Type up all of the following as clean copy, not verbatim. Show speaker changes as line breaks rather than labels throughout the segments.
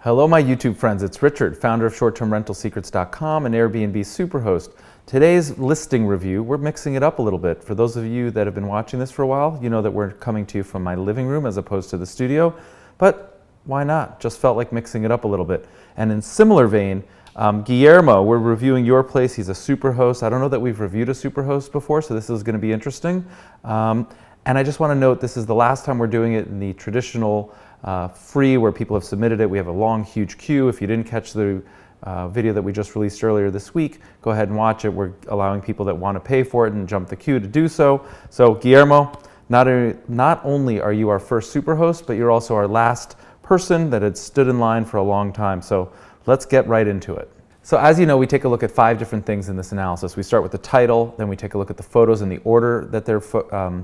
Hello my YouTube friends, it's Richard, founder of ShortTermRentalSecrets.com and Airbnb Superhost. Today's listing review, we're mixing it up a little bit. For those of you that have been watching this for a while, you know that we're coming to you from my living room as opposed to the studio, but why not? Just felt like mixing it up a little bit. And in similar vein, Guillermo, we're reviewing your place. He's a Superhost. I don't know that we've reviewed a Superhost before, so this is going to be interesting. And I just want to note this is the last time we're doing it in the traditional free where people have submitted it. We have a long, huge queue. If you didn't catch the video that we just released earlier this week, go ahead and watch it. We're allowing people that want to pay for it and jump the queue to do so. So Guillermo, not only are you our first Superhost, but you're also our last person that had stood in line for a long time. So let's get right into it. So as you know, we take a look at 5 different things in this analysis. We start with the title, then we take a look at the photos in the order that they're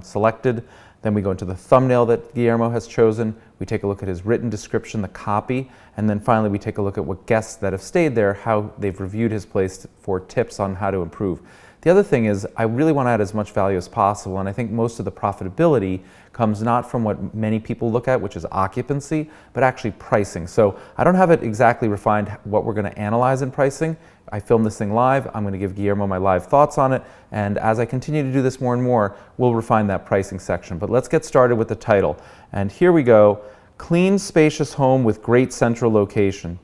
selected, then we go into the thumbnail that Guillermo has chosen, we take a look at his written description, the copy, and then finally we take a look at what guests that have stayed there, how they've reviewed his place for tips on how to improve. The other thing is I really want to add as much value as possible, and I think most of the profitability comes not from what many people look at, which is occupancy, but actually pricing. So I don't have it exactly refined what we're going to analyze in pricing. I filmed this thing live. I'm going to give Guillermo my live thoughts on it, and as I continue to do this more and more, we'll refine that pricing section. But let's get started with the title. And here we go. Clean, spacious home with great central location.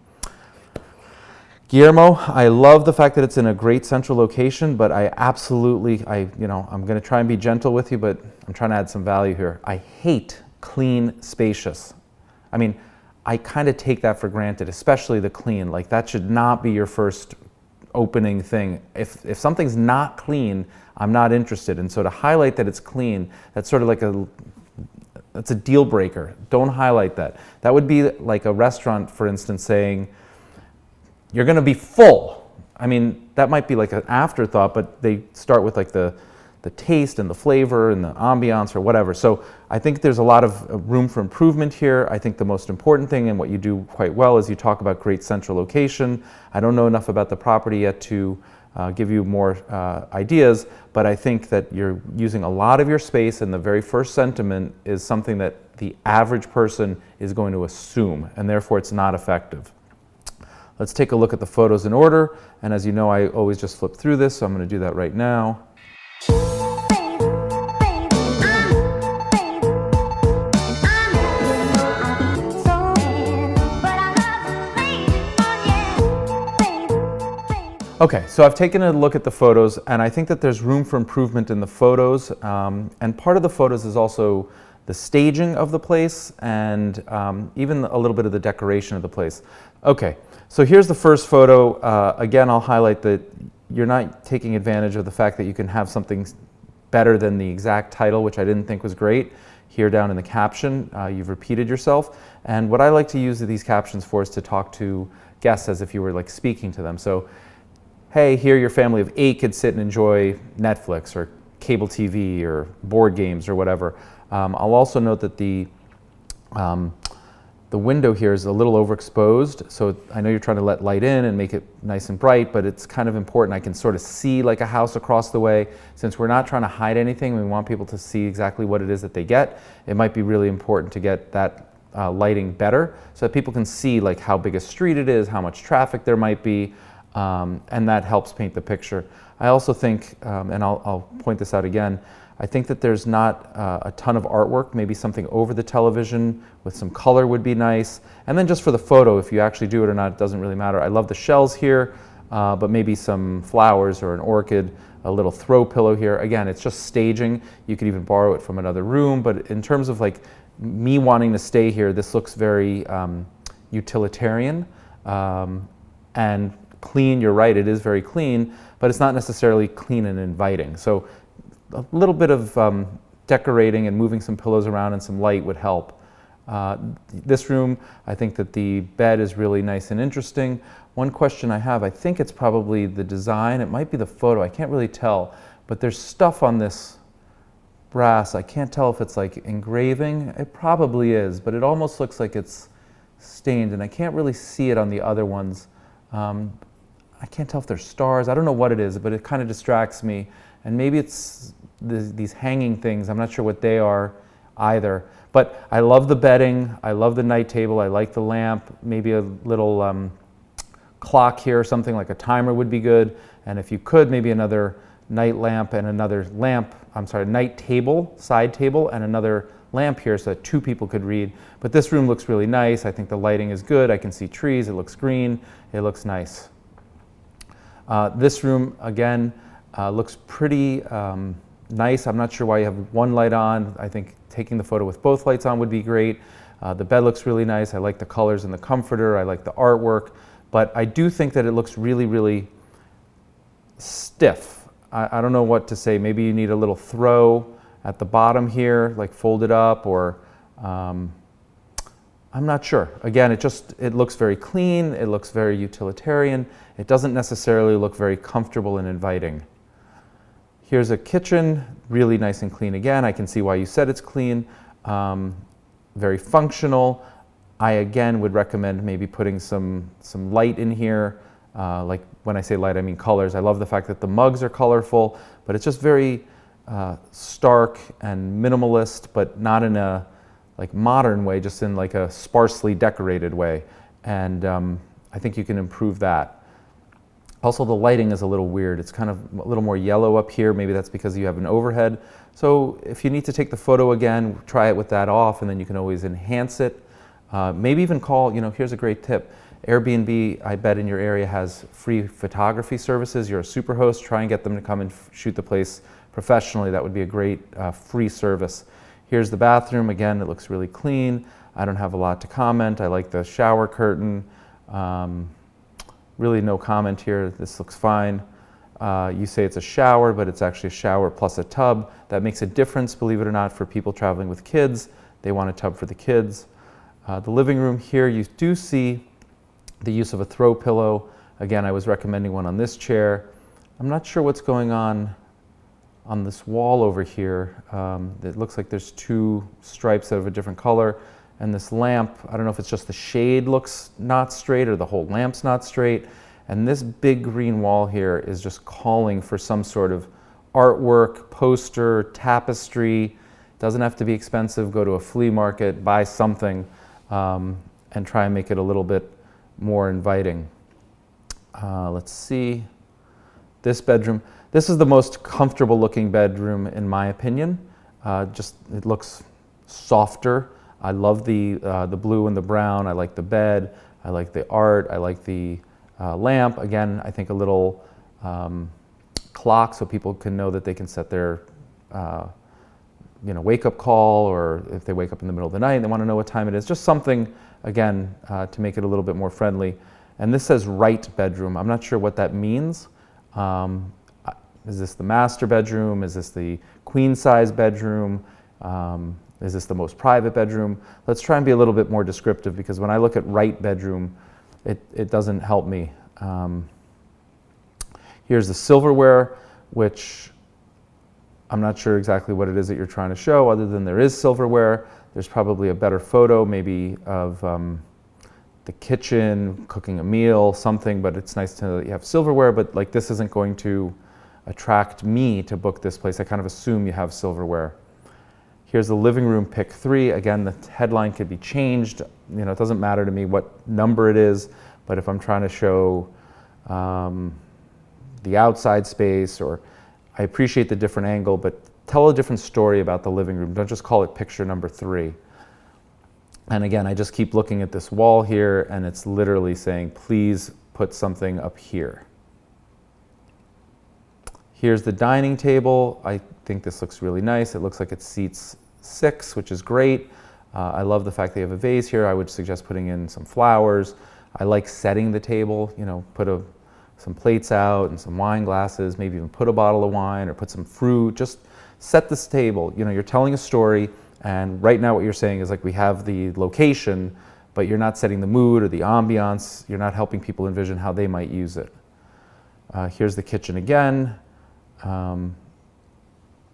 Guillermo, I love the fact that it's in a great central location, but I absolutely, I'm going to try and be gentle with you, but I'm trying to add some value here. I hate clean, spacious. I mean, I kind of take that for granted, especially the clean. Like that should not be your first opening thing. If something's not clean, I'm not interested. And so to highlight that it's clean, that's sort of that's a deal breaker. Don't highlight that. That would be like a restaurant, for instance, saying, you're going to be full. I mean, that might be like an afterthought, but they start with like the taste and the flavor and the ambiance or whatever. So I think there's a lot of room for improvement here. I think the most important thing and what you do quite well is you talk about great central location. I don't know enough about the property yet to give you more ideas, but I think that you're using a lot of your space, and the very first sentiment is something that the average person is going to assume, and therefore it's not effective. Let's take a look at the photos in order, and as you know, I always just flip through this, so I'm going to do that right now. Okay, so I've taken a look at the photos, and I think that there's room for improvement in the photos, and part of the photos is also the staging of the place and even a little bit of the decoration of the place. Okay, so here's the first photo. Again, I'll highlight that you're not taking advantage of the fact that you can have something better than the exact title, which I didn't think was great. Here down in the caption, you've repeated yourself. And what I like to use these captions for is to talk to guests as if you were like speaking to them. So, hey, here your family of 8 could sit and enjoy Netflix or cable TV or board games or whatever. I'll also note that the window here is a little overexposed, so I know you're trying to let light in and make it nice and bright, but it's kind of important. I can sort of see like a house across the way. Since we're not trying to hide anything, we want people to see exactly what it is that they get. It might be really important to get that lighting better so that people can see like how big a street it is, how much traffic there might be, and that helps paint the picture. I also think, and I'll point this out again, I think that there's not a ton of artwork. Maybe something over the television with some color would be nice. And then just for the photo, if you actually do it or not, it doesn't really matter. I love the shells here, but maybe some flowers or an orchid, a little throw pillow here. Again, it's just staging. You could even borrow it from another room. But in terms of like me wanting to stay here, this looks very utilitarian and clean. You're right, it is very clean, but it's not necessarily clean and inviting. So a little bit of decorating and moving some pillows around and some light would help. This room, I think that the bed is really nice and interesting. One question I have, I think it's probably the design. It might be the photo. I can't really tell, but there's stuff on this brass. I can't tell if it's like engraving. It probably is, but it almost looks like it's stained, and I can't really see it on the other ones. I can't tell if they're stars. I don't know what it is, but it kind of distracts me. And maybe it's these hanging things. I'm not sure what they are either. But I love the bedding, I love the night table, I like the lamp, maybe a little clock here or something, like a timer would be good. And if you could, maybe another night lamp and another night table, side table, and another lamp here so that two people could read. But this room looks really nice. I think the lighting is good. I can see trees, it looks green, it looks nice. This room, again, looks pretty nice. I'm not sure why you have one light on. I think taking the photo with both lights on would be great. The bed looks really nice. I like the colors in the comforter. I like the artwork. But I do think that it looks really, really stiff. I don't know what to say. Maybe you need a little throw at the bottom here, like fold it up, or I'm not sure. Again, it looks very clean. It looks very utilitarian. It doesn't necessarily look very comfortable and inviting. Here's a kitchen, really nice and clean again. I can see why you said it's clean. Very functional. I again would recommend maybe putting some light in here. Like when I say light, I mean colors. I love the fact that the mugs are colorful, but it's just very stark and minimalist, but not in a like modern way, just in like a sparsely decorated way. And I think you can improve that. Also, the lighting is a little weird. It's kind of a little more yellow up here. Maybe that's because you have an overhead. So if you need to take the photo again, try it with that off, and then you can always enhance it. Maybe even call, here's a great tip. Airbnb, I bet in your area, has free photography services. You're a Superhost, try and get them to come and shoot the place professionally. That would be a great free service. Here's the bathroom. Again, it looks really clean. I don't have a lot to comment. I like the shower curtain. Really no comment here. This looks fine. You say it's a shower, but it's actually a shower plus a tub. That makes a difference, believe it or not, for people traveling with kids. They want a tub for the kids. The living room here, you do see the use of a throw pillow. Again, I was recommending one on this chair. I'm not sure what's going on this wall over here. It looks like there's two stripes of a different color. And this lamp, I don't know if it's just the shade looks not straight or the whole lamp's not straight. And this big green wall here is just calling for some sort of artwork, poster, tapestry. Doesn't have to be expensive. Go to a flea market, buy something, and try and make it a little bit more inviting. Let's see. This bedroom. This is the most comfortable looking bedroom in my opinion. It looks softer. I love the blue and the brown. I like the bed. I like the art. I like the lamp. Again, I think a little clock so people can know that they can set their wake-up call, or if they wake up in the middle of the night and they want to know what time it is. Just something, again, to make it a little bit more friendly. And this says right bedroom. I'm not sure what that means. Is this the master bedroom? Is this the queen size bedroom? Is this the most private bedroom? Let's try and be a little bit more descriptive, because when I look at right bedroom, it doesn't help me. Here's the silverware, which I'm not sure exactly what it is that you're trying to show, other than there is silverware. There's probably a better photo maybe of the kitchen, cooking a meal, something, but it's nice to know that you have silverware, but like this isn't going to attract me to book this place. I kind of assume you have silverware. Here's the living room, pick 3. Again, the headline could be changed. It doesn't matter to me what number it is, but if I'm trying to show the outside space, or I appreciate the different angle, but tell a different story about the living room. Don't just call it picture number 3. And again, I just keep looking at this wall here, and it's literally saying, please put something up here. Here's the dining table. I think this looks really nice. It looks like it seats 6, which is great. I love the fact they have a vase here. I would suggest putting in some flowers. I like setting the table, put some plates out and some wine glasses, maybe even put a bottle of wine or put some fruit. Just set this table. You're telling a story, and right now what you're saying is like, we have the location, but you're not setting the mood or the ambiance. You're not helping people envision how they might use it. Here's the kitchen again.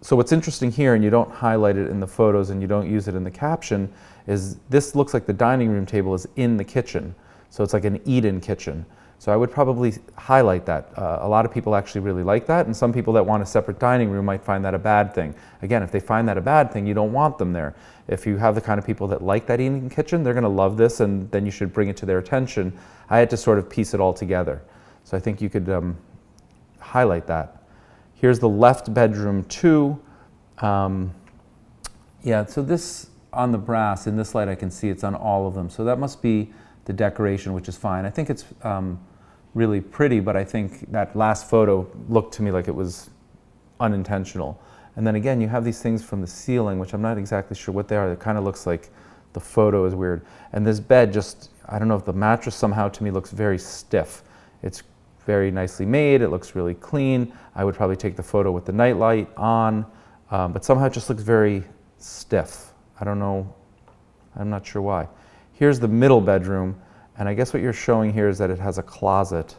So what's interesting here, and you don't highlight it in the photos and you don't use it in the caption, is this looks like the dining room table is in the kitchen. So it's like an eat-in kitchen. So I would probably highlight that. A lot of people actually really like that, and some people that want a separate dining room might find that a bad thing. Again, if they find that a bad thing, you don't want them there. If you have the kind of people that like that eating kitchen, they're going to love this, and then you should bring it to their attention. I had to sort of piece it all together. So I think you could highlight that. Here's the left bedroom too. Yeah, so this on the brass, in this light I can see it's on all of them. So that must be the decoration, which is fine. I think it's really pretty, but I think that last photo looked to me like it was unintentional. And then again, you have these things from the ceiling, which I'm not exactly sure what they are. It kind of looks like the photo is weird. And this bed just, I don't know if the mattress somehow to me looks very stiff. It's very nicely made, it looks really clean. I would probably take the photo with the night light on, but somehow it just looks very stiff. I don't know, I'm not sure why. Here's the middle bedroom, and I guess what you're showing here is that it has a closet.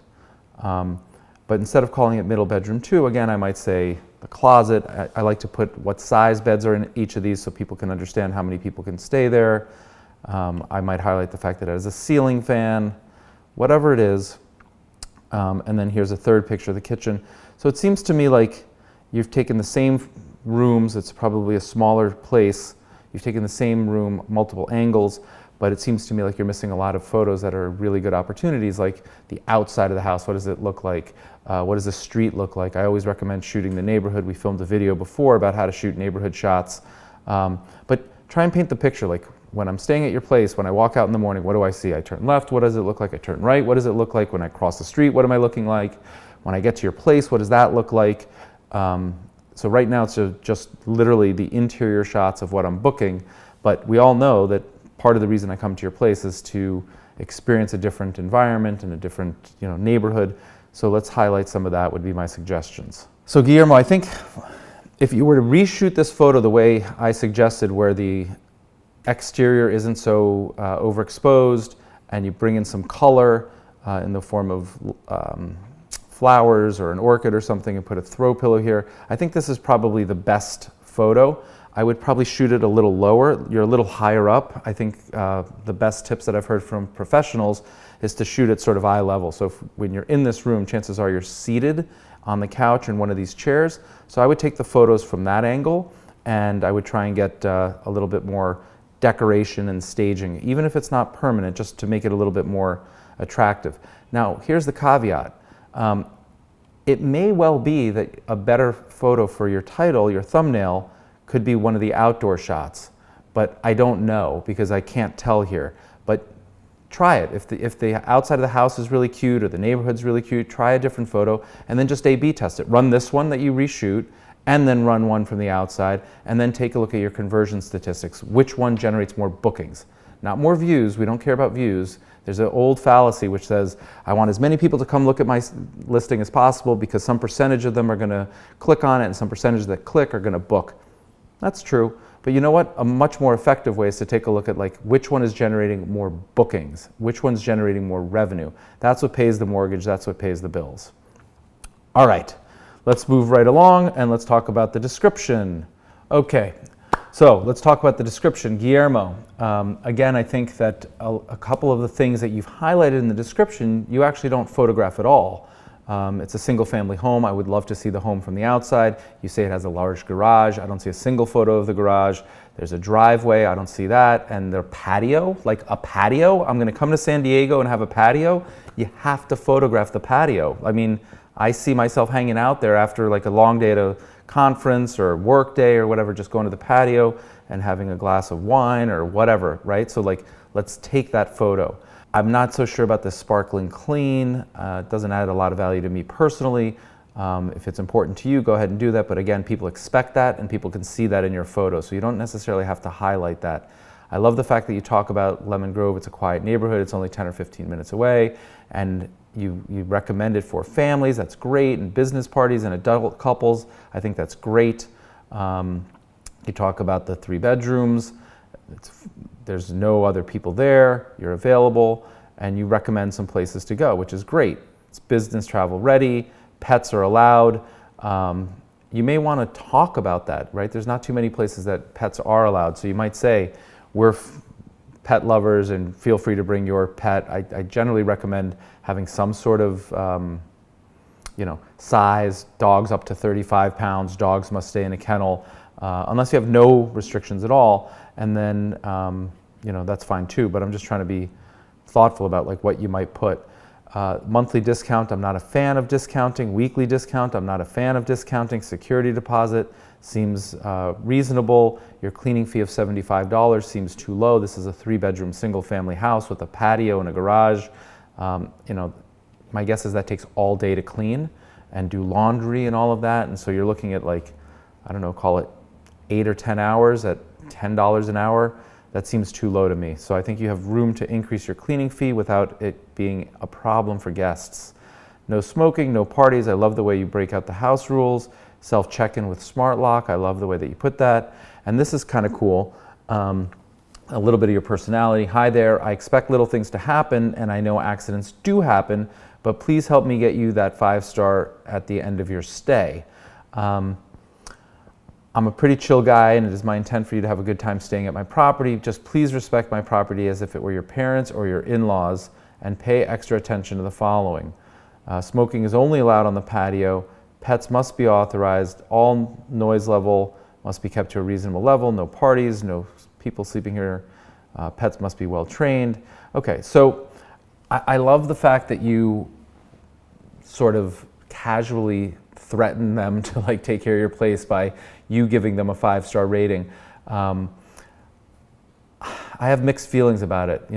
But instead of calling it middle bedroom 2, again, I might say the closet. I like to put what size beds are in each of these so people can understand how many people can stay there. I might highlight the fact that it has a ceiling fan, whatever it is. And then here's a third picture of the kitchen. So it seems to me like you've taken the same rooms, it's probably a smaller place, you've taken the same room, multiple angles, but it seems to me like you're missing a lot of photos that are really good opportunities, like the outside of the house. What does it look like? What does the street look like? I always recommend shooting the neighborhood. We filmed a video before about how to shoot neighborhood shots. But try and paint the picture. Like when I'm staying at your place, when I walk out in the morning, what do I see? I turn left, what does it look like? I turn right, what does it look like? When I cross the street, what am I looking like? When I get to your place, what does that look like? So right now it's just literally the interior shots of what I'm booking, but we all know that part of the reason I come to your place is to experience a different environment and a different, neighborhood. So let's highlight some of that would be my suggestions. So Guillermo, I think if you were to reshoot this photo the way I suggested, where the exterior isn't so overexposed, and you bring in some color in the form of flowers or an orchid or something, and put a throw pillow here, I think this is probably the best photo. I would probably shoot it a little lower. You're a little higher up. I think the best tips that I've heard from professionals is to shoot at sort of eye level. So when you're in this room, chances are you're seated on the couch in one of these chairs. So I would take the photos from that angle, and I would try and get a little bit more decoration and staging, even if it's not permanent, just to make it a little bit more attractive. Now, here's the caveat. It may well be that a better photo for your title, your thumbnail, could be one of the outdoor shots, but I don't know because I can't tell here. But try it. If the outside of the house is really cute or the neighborhood's really cute, try a different photo and then just A/B test it. Run this one that you reshoot, and then run one from the outside, and then take a look at your conversion statistics. Which one generates more bookings? Not more views. We don't care about views. There's an old fallacy which says, I want as many people to come look at my listing as possible because some percentage of them are going to click on it and some percentage that click are going to book. That's true, but you know what? A much more effective way is to take a look at which one is generating more bookings, which one's generating more revenue. That's what pays the mortgage, that's what pays the bills. All right, let's move right along and let's talk about the description. Okay, so let's talk about the description. Guillermo, again, I think that a couple of the things that you've highlighted in the description, you actually don't photograph at all. It's a single family home. I would love to see the home from the outside. You say it has a large garage. I don't see a single photo of the garage. There's a driveway. I don't see that. And the patio, like a patio. I'm going to come to San Diego and have a patio. You have to photograph the patio. I mean, I see myself hanging out there after a long day at a conference or work day or whatever, just going to the patio and having a glass of wine or whatever, right? So let's take that photo. I'm not so sure about the sparkling clean. It doesn't add a lot of value to me personally. If it's important to you, go ahead and do that. But again, people expect that and people can see that in your photo. So you don't necessarily have to highlight that. I love the fact that you talk about Lemon Grove. It's a quiet neighborhood. It's only 10 or 15 minutes away. And you recommend it for families. That's great. And business parties and adult couples. I think that's great. You talk about the 3 bedrooms. There's no other people there, you're available, and you recommend some places to go, which is great. It's business travel ready, pets are allowed. You may want to talk about that, right? There's not too many places that pets are allowed, so you might say, pet lovers, and feel free to bring your pet. I generally recommend having some sort of size. Dogs up to 35 pounds, dogs must stay in a kennel, unless you have no restrictions at all, and then that's fine too, but I'm just trying to be thoughtful about like what you might put. Monthly discount, I'm not a fan of discounting. Weekly discount, I'm not a fan of discounting. Security deposit seems reasonable. Your cleaning fee of $75 seems too low. This is a 3-bedroom single family house with a patio and a garage. My guess is that takes all day to clean and do laundry and all of that. And so you're looking at like, I don't know, call it 8 or 10 hours at $10 an hour. That seems too low to me. So I think you have room to increase your cleaning fee without it being a problem for guests. No smoking, no parties. I love the way you break out the house rules. Self-check-in with smart lock. I love the way that you put that. And this is kind of cool. A little bit of your personality. Hi there, I expect little things to happen, and I know accidents do happen, but please help me get you that 5-star at the end of your stay. I'm a pretty chill guy, and it is my intent for you to have a good time staying at my property. Just please respect my property as if it were your parents or your in-laws, and pay extra attention to the following. Smoking is only allowed on the patio. Pets must be authorized. All noise level must be kept to a reasonable level. No parties, no people sleeping here. Pets must be well trained. Okay, so I love the fact that you sort of casually threaten them to like take care of your place by you giving them a 5-star rating. I have mixed feelings about it.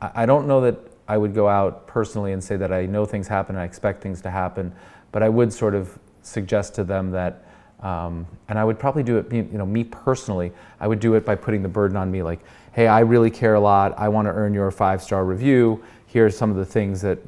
I don't know that I would go out personally and say that I know things happen and I expect things to happen, but I would sort of suggest to them that, and I would probably do it, me personally, I would do it by putting the burden on me, like, hey, I really care a lot. I want to earn your 5-star review. Here's some of the things that,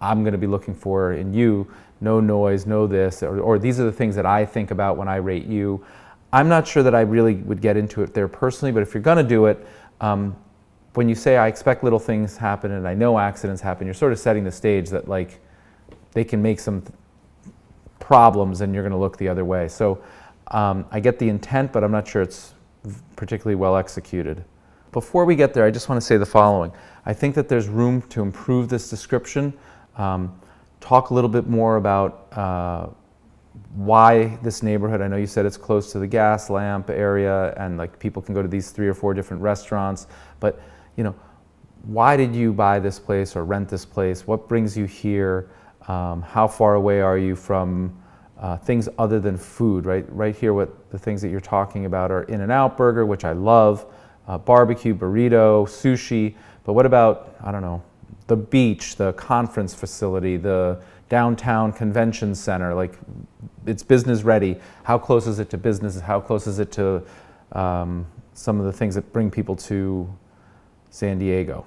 I'm going to be looking for in you. No noise, no this, or these are the things that I think about when I rate you. I'm not sure that I really would get into it there personally, but if you're going to do it, when you say I expect little things happen and I know accidents happen, you're sort of setting the stage that like they can make some problems and you're going to look the other way. So I get the intent, but I'm not sure it's particularly well executed. Before we get there, I just want to say the following. I think that there's room to improve this description. Talk a little bit more about why this neighborhood. I know you said it's close to the gas lamp area and like people can go to these 3 or 4 different restaurants, but why did you buy this place or rent this place? What brings you here? How far away are you from things other than food, right? Right here, what the things that you're talking about are In-N-Out Burger, which I love, barbecue, burrito, sushi, but what about, I don't know, the beach, the conference facility, the downtown convention center, like it's business ready. How close is it to business? How close is it to some of the things that bring people to San Diego?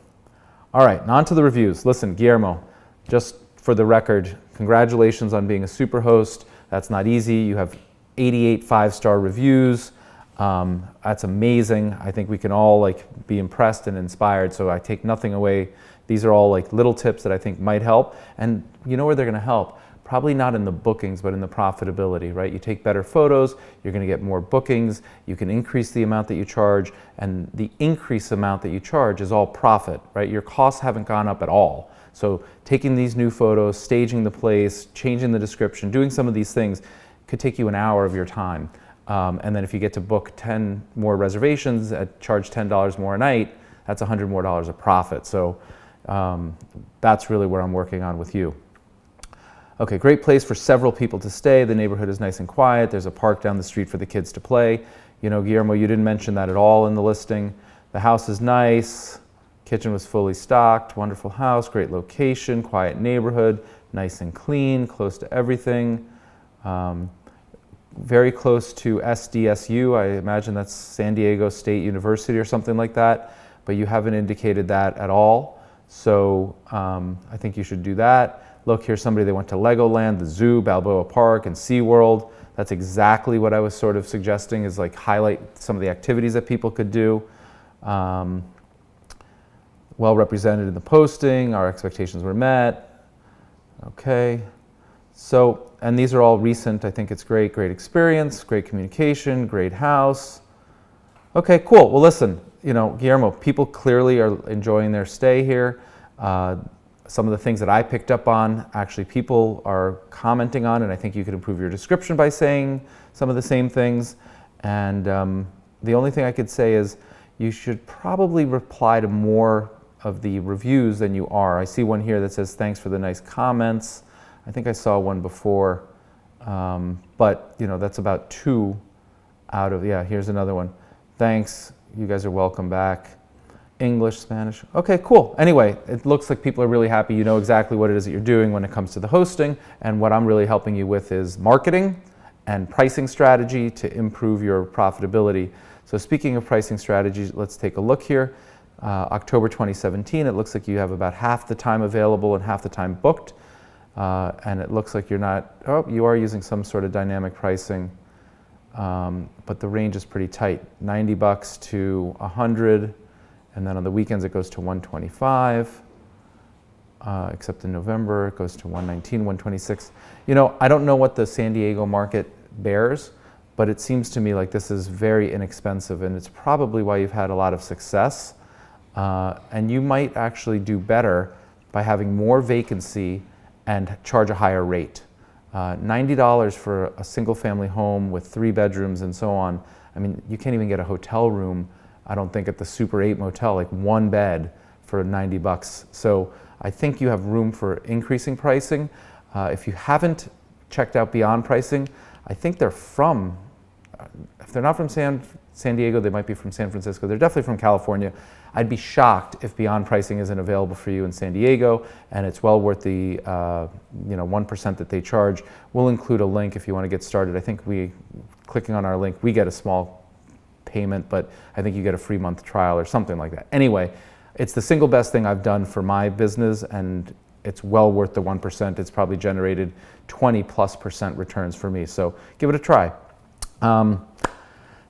All right, on to the reviews. Listen, Guillermo, just for the record, congratulations on being a Superhost. That's not easy. You have 88 5-star reviews. That's amazing. I think we can all like be impressed and inspired, so I take nothing away. These are all like little tips that I think might help, and you know where they're going to help? Probably not in the bookings, but in the profitability, right? You take better photos, you're going to get more bookings, you can increase the amount that you charge, and the increased amount that you charge is all profit, right? Your costs haven't gone up at all. So taking these new photos, staging the place, changing the description, doing some of these things could take you an hour of your time. And then if you get to book 10 more reservations at charge $10 more a night, that's $100 more of profit. So that's really what I'm working on with you. Okay, great place for several people to stay. The neighborhood is nice and quiet. There's a park down the street for the kids to play. Guillermo, you didn't mention that at all in the listing. The house is nice. Kitchen was fully stocked. Wonderful house, great location, quiet neighborhood, nice and clean, close to everything. Very close to SDSU. I imagine that's San Diego State University or something like that, but you haven't indicated that at all. So I think you should do that. Look, here's somebody that went to Legoland, the zoo, Balboa Park, and SeaWorld. That's exactly what I was sort of suggesting, is like highlight some of the activities that people could do. Well represented in the posting, our expectations were met. Okay, so, and these are all recent. I think it's great experience, great communication, great house. Okay, cool. Well, listen, Guillermo, people clearly are enjoying their stay here. Some of the things that I picked up on, actually people are commenting on, and I think you could improve your description by saying some of the same things. And the only thing I could say is you should probably reply to more of the reviews than you are. I see one here that says, thanks for the nice comments. I think I saw one before, but that's about 2 out of, yeah, here's another one. Thanks, you guys are welcome back. English, Spanish, okay, cool. Anyway, it looks like people are really happy. You know exactly what it is that you're doing when it comes to the hosting, and what I'm really helping you with is marketing and pricing strategy to improve your profitability. So speaking of pricing strategies, let's take a look here. October 2017, it looks like you have about half the time available and half the time booked. And it looks like you are using some sort of dynamic pricing, but the range is pretty tight, $90 to $100, and then on the weekends it goes to $125, except in November it goes to $119, $126. I don't know what the San Diego market bears, but it seems to me like this is very inexpensive, and it's probably why you've had a lot of success. And you might actually do better by having more vacancy and charge a higher rate. $90 for a single family home with 3 bedrooms and so on. I mean, you can't even get a hotel room, I don't think, at the Super 8 motel, like 1 bed for $90. So I think you have room for increasing pricing. If you haven't checked out Beyond Pricing, I think they're from, if they're not from San Diego, they might be from San Francisco. They're definitely from California. I'd be shocked if Beyond Pricing isn't available for you in San Diego, and it's well worth the 1% that they charge. We'll include a link if you want to get started. I think clicking on our link, we get a small payment, but I think you get a free month trial or something like that. Anyway, it's the single best thing I've done for my business, and it's well worth the 1%. It's probably generated 20+% returns for me, so give it a try.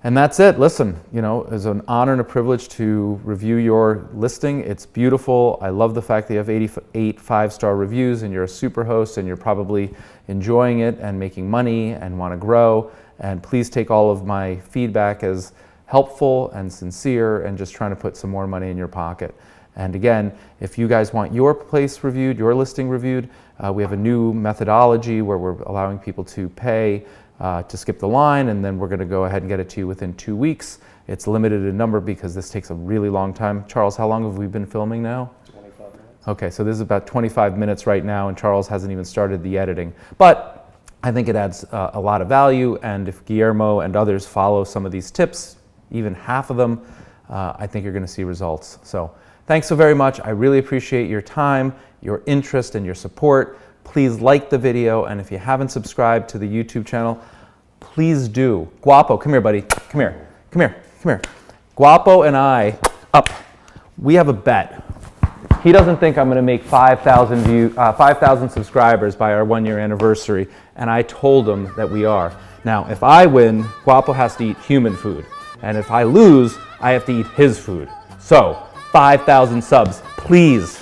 And that's it. Listen, it's an honor and a privilege to review your listing. It's beautiful. I love the fact that you have 88 5-star reviews, and you're a Superhost, and you're probably enjoying it and making money and want to grow. And please take all of my feedback as helpful and sincere, and just trying to put some more money in your pocket. And again, if you guys want your place reviewed, your listing reviewed, we have a new methodology where we're allowing people to pay to skip the line, and then we're going to go ahead and get it to you within 2 weeks. It's limited in number because this takes a really long time. Charles, how long have we been filming now?
25 minutes.
Okay, so this is about 25 minutes right now, and Charles hasn't even started the editing. But I think it adds a lot of value, and if Guillermo and others follow some of these tips, even half of them, I think you're going to see results. So thanks so very much. I really appreciate your time, your interest, and your support. Please like the video, and if you haven't subscribed to the YouTube channel, please do. Guapo, come here, buddy. Come here. Come here. Come here. Guapo and I, we have a bet. He doesn't think I'm going to make 5,000 subscribers by our 1-year anniversary, and I told him that we are. Now, if I win, Guapo has to eat human food, and if I lose, I have to eat his food. So, 5,000 subs, please.